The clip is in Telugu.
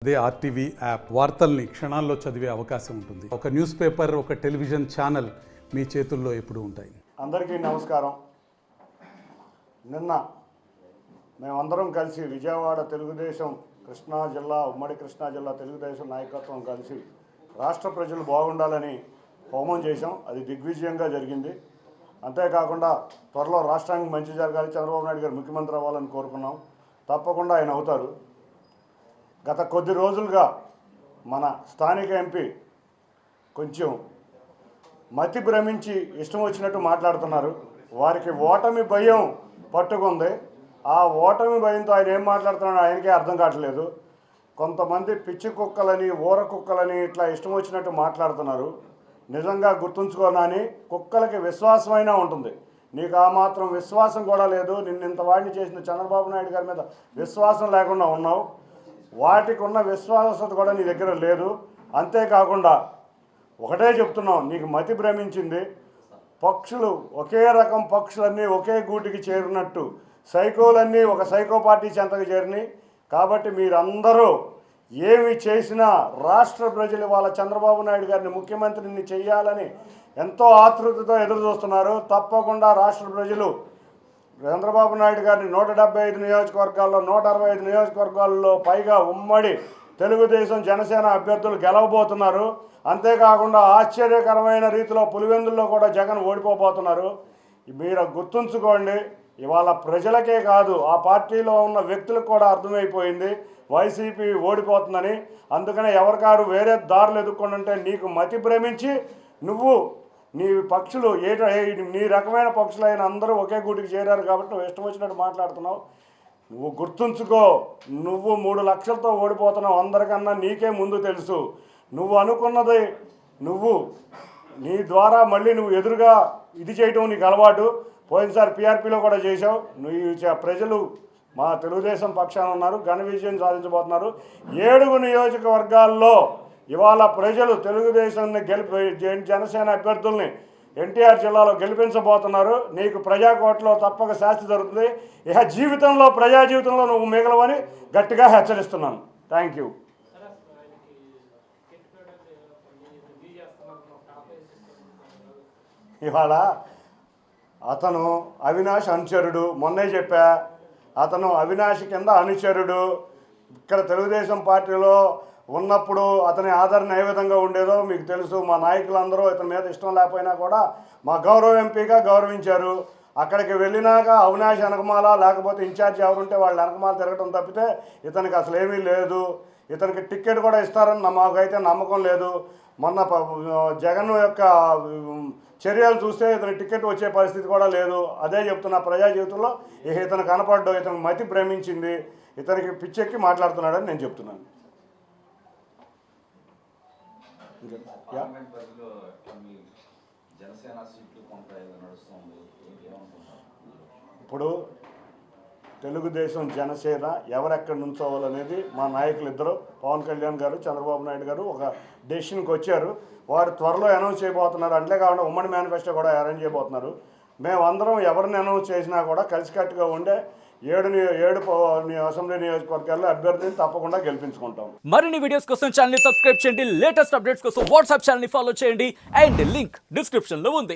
అదే ఆర్టీవీ యాప్ వార్తల్ని క్షణాల్లో చదివే అవకాశం ఉంటుంది. ఒక న్యూస్ పేపర్, ఒక టెలివిజన్ ఛానల్ మీ చేతుల్లో ఎప్పుడూ ఉంటాయి. అందరికీ నమస్కారం. నిన్న మేమందరం కలిసి విజయవాడ తెలుగుదేశం కృష్ణా జిల్లా, ఉమ్మడి కృష్ణా జిల్లా తెలుగుదేశం నాయకత్వం కలిసి రాష్ట్ర ప్రజలు బాగుండాలని హోమం చేశాం. అది దిగ్విజయంగా జరిగింది. అంతేకాకుండా త్వరలో రాష్ట్రానికి మంచి జరగాలి, చంద్రబాబు నాయుడు గారు ముఖ్యమంత్రి అవ్వాలని కోరుకున్నాం. తప్పకుండా ఆయన అవుతారు. గత కొద్ది రోజులుగా మన స్థానిక ఎంపీ కొంచెం మతి భ్రమించి ఇష్టం వచ్చినట్టు మాట్లాడుతున్నారు. వారికి ఓటమి భయం పట్టుకుంది. ఆ ఓటమి భయంతో ఆయన ఏం మాట్లాడుతున్నాడో ఆయనకే అర్థం కావట్లేదు. కొంతమంది పిచ్చి కుక్కలని, ఊర కుక్కలని ఇట్లా ఇష్టం వచ్చినట్టు మాట్లాడుతున్నారు. నిజంగా గుర్తుంచుకోనని, కుక్కలకి విశ్వాసమైనా ఉంటుంది, నీకు ఆ మాత్రం విశ్వాసం కూడా లేదు. నిన్నింత వాడిని చేసిన చంద్రబాబు నాయుడు గారి మీద విశ్వాసం లేకుండా ఉన్నావు. వాటికి ఉన్న విశ్వాసత కూడా నీ దగ్గర లేదు. అంతేకాకుండా ఒకటే చెప్తున్నావు, నీకు మతి భ్రమించింది. పక్షులు ఒకే రకం పక్షులన్నీ ఒకే గూటికి చేరినట్టు సైకోలన్నీ ఒక సైకో పార్టీ చెంతకు చేరినాయి. కాబట్టి మీరందరూ ఏమి చేసినా రాష్ట్ర ప్రజలు వాళ్ళ చంద్రబాబు నాయుడు గారిని ముఖ్యమంత్రిని చేయాలని ఎంతో ఆతృతతో ఎదురు చూస్తున్నారు. తప్పకుండా రాష్ట్ర ప్రజలు చంద్రబాబు నాయుడు గారిని 175 నియోజకవర్గాల్లో 165 నియోజకవర్గాల్లో పైగా ఉమ్మడి తెలుగుదేశం జనసేన అభ్యర్థులు గెలవబోతున్నారు. అంతేకాకుండా ఆశ్చర్యకరమైన రీతిలో పులివెందుల్లో కూడా జగన్ ఓడిపోబోతున్నారు. మీరు గుర్తుంచుకోండి, ఇవాళ ప్రజలకే కాదు ఆ పార్టీలో ఉన్న వ్యక్తులకు కూడా అర్థమైపోయింది వైసీపీ ఓడిపోతుందని. అందుకనే ఎవరికారు వేరే దారులు ఎదుర్కొంటుంటే నీకు మతి భ్రమించి నువ్వు నీ పక్షులు నీ రకమైన పక్షులైన అందరూ ఒకే గూటికి చేరారు కాబట్టి నువ్వు ఇష్టం వచ్చినట్టు మాట్లాడుతున్నావు. నువ్వు గుర్తుంచుకో, నువ్వు 3 లక్షలతో ఓడిపోతున్నావు. అందరికన్నా నీకే ముందు తెలుసు. నువ్వు అనుకున్నది నీ ద్వారా మళ్ళీ నువ్వు ఎదురుగా ఇది చేయటం నీకు అలవాటు. పోయినసారి పీఆర్పీలో కూడా చేశావు. నువ్వు ప్రజలు మా తెలుగుదేశం పక్షాన ఉన్నారు, ఘన విజయం సాధించబోతున్నారు. 7 నియోజకవర్గాల్లో ఇవాళ ప్రజలు తెలుగుదేశాన్ని జనసేన అభ్యర్థుల్ని ఎన్టీఆర్ జిల్లాలో గెలిపించబోతున్నారు. నీకు ప్రజాకోట్లో తప్పక శాస్తి జరుగుతుంది. ఇక జీవితంలో, ప్రజా జీవితంలో నువ్వు మిగలవని గట్టిగా హెచ్చరిస్తున్నాను. Thank you. ఇవాళ అతను అవినాష్ అనుచరుడు. మొన్నే చెప్పా, అతను అవినాష్ కింద అనుచరుడు. ఇక్కడ తెలుగుదేశం పార్టీలో ఉన్నప్పుడు అతని ఆదరణ ఏ విధంగా ఉండేదో మీకు తెలుసు. మా నాయకులందరూ ఇతని మీద ఇష్టం లేకపోయినా కూడా మా గౌరవ ఎంపీగా గౌరవించారు. అక్కడికి వెళ్ళినాక అవినాష్ వెనకమాల, లేకపోతే ఇన్ఛార్జ్ ఎవరుంటే వాళ్ళు వెనకమాల తిరగటం తప్పితే ఇతనికి అసలు ఏమీ లేదు. ఇతనికి టికెట్ కూడా ఇస్తారని మాకైతే నమ్మకం లేదు. మొన్న జగన్ యొక్క చర్యలు చూస్తే ఇతని టికెట్ వచ్చే పరిస్థితి కూడా లేదు. అదే చెప్తున్నా, ప్రజా జీవితంలో ఇతను కనపడ్డు, ఇతనికి మతి భ్రమించింది, ఇతనికి పిచ్చెక్కి మాట్లాడుతున్నాడని నేను చెప్తున్నాను. ఇప్పుడు తెలుగుదేశం జనసేన ఎవరెక్కడ నుంచోవాలనేది మా నాయకులు ఇద్దరు, పవన్ కళ్యాణ్ గారు, చంద్రబాబు నాయుడు గారు ఒక డెసిషన్కి వచ్చారు. వారు త్వరలో అనౌన్స్ చేయబోతున్నారు. అంతేకాకుండా ఉమ్మడి మేనిఫెస్టో కూడా అరేంజ్ చేయబోతున్నారు. మేమందరం ఎవరిని అనౌన్స్ చేసినా కూడా కలిసికట్టుగా ఉండే 7 అసెంబ్లీ నియోజకవర్గాల్లో అభ్యర్థిని తప్పకుండా గెలిపించుకుంటాం. మరిన్ని వీడియోస్ కోసం ఛానల్ ని సబ్స్క్రైబ్ చేయండి. లేటెస్ట్ అప్డేట్స్ కోసం వాట్సాప్ ఛానల్ ని ఫాలో చేయండి. అండ్ లింక్ డిస్క్రిప్షన్ లో ఉంది.